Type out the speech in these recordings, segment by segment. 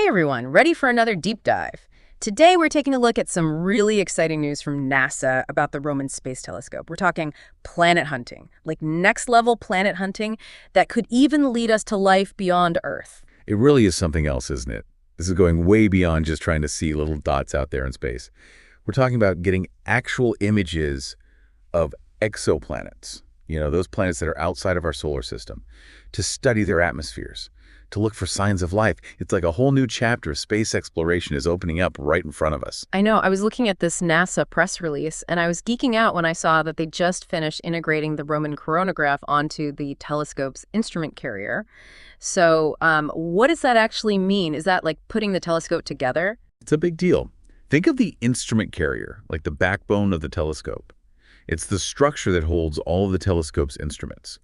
Hey everyone, ready for another deep dive? Today we're taking a look at some really exciting news from NASA about the Roman Space Telescope. We're talking planet hunting, like next level planet hunting that could even lead us to life beyond Earth. It really is something else, isn't it? This is going way beyond just trying to see little dots out there in space. We're talking about getting actual images of exoplanets, those planets that are outside of our solar system, to study their atmospheres, to look for signs of life. It's like a whole new chapter of space exploration is opening up right in front of us. I know, I was looking at this NASA press release and I was geeking out when I saw that they just finished integrating the Roman coronagraph onto the telescope's instrument carrier. So what does that actually mean? Is that like putting the telescope together? It's a big deal. Think of the instrument carrier, like the backbone of the telescope. It's the structure that holds all of the telescope's instruments.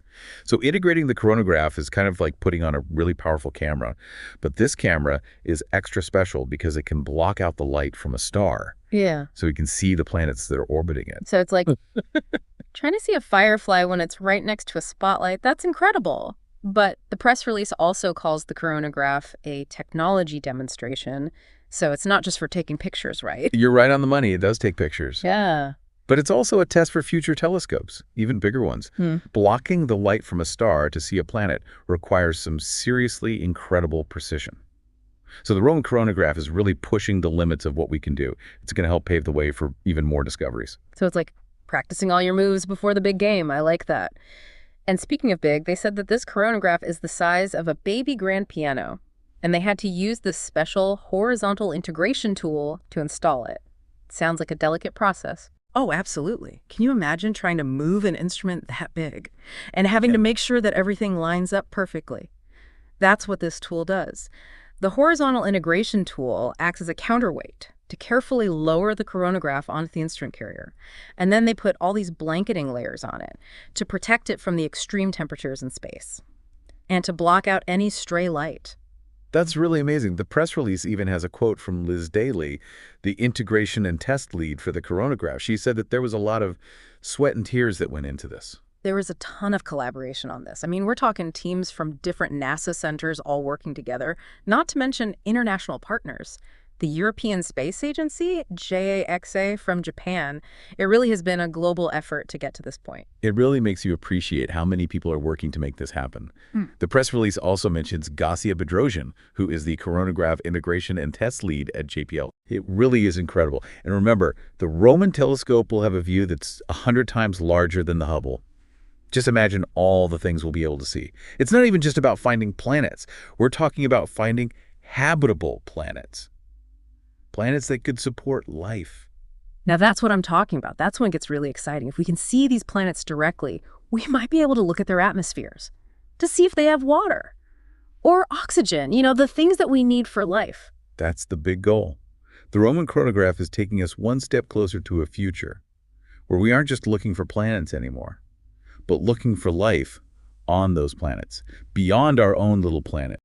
So integrating the coronagraph is kind of like putting on a really powerful camera. But this camera is extra special because it can block out the light from a star. Yeah. So we can see the planets that are orbiting it. So it's like trying to see a firefly when it's right next to a spotlight. That's incredible. But the press release also calls the coronagraph a technology demonstration. So it's not just for taking pictures, right? You're right on the money. It does take pictures. Yeah. But it's also a test for future telescopes, even bigger ones. Blocking the light from a star to see a planet requires some seriously incredible precision. So the Roman coronagraph is really pushing the limits of what we can do. It's going to help pave the way for even more discoveries. So it's like practicing all your moves before the big game. I like that. And speaking of big, they said that this coronagraph is the size of a baby grand piano, and they had to use this special horizontal integration tool to install it. Sounds like a delicate process. Oh, absolutely. Can you imagine trying to move an instrument that big and having to make sure that everything lines up perfectly? That's what this tool does. The horizontal integration tool acts as a counterweight to carefully lower the coronagraph onto the instrument carrier. And then they put all these blanketing layers on it to protect it from the extreme temperatures in space and to block out any stray light. That's really amazing. The press release even has a quote from Liz Daly, the integration and test lead for the coronagraph. She said that there was a lot of sweat and tears that went into this. There was a ton of collaboration on this. I mean, we're talking teams from different NASA centers all working together, not to mention international partners. The European Space Agency, JAXA from Japan, it really has been a global effort to get to this point. It really makes you appreciate how many people are working to make this happen. The press release also mentions Gasia Bedrosian, who is the coronagraph integration and test lead at JPL. It really is incredible. And remember, the Roman telescope will have a view that's 100 times larger than the Hubble. Just imagine all the things we'll be able to see. It's not even just about finding planets. We're talking about finding habitable planets. Planets that could support life. Now that's what I'm talking about. That's when it gets really exciting. If we can see these planets directly, we might be able to look at their atmospheres to see if they have water or oxygen, the things that we need for life. That's the big goal. The Roman coronagraph is taking us one step closer to a future where we aren't just looking for planets anymore, but looking for life on those planets, beyond our own little planet.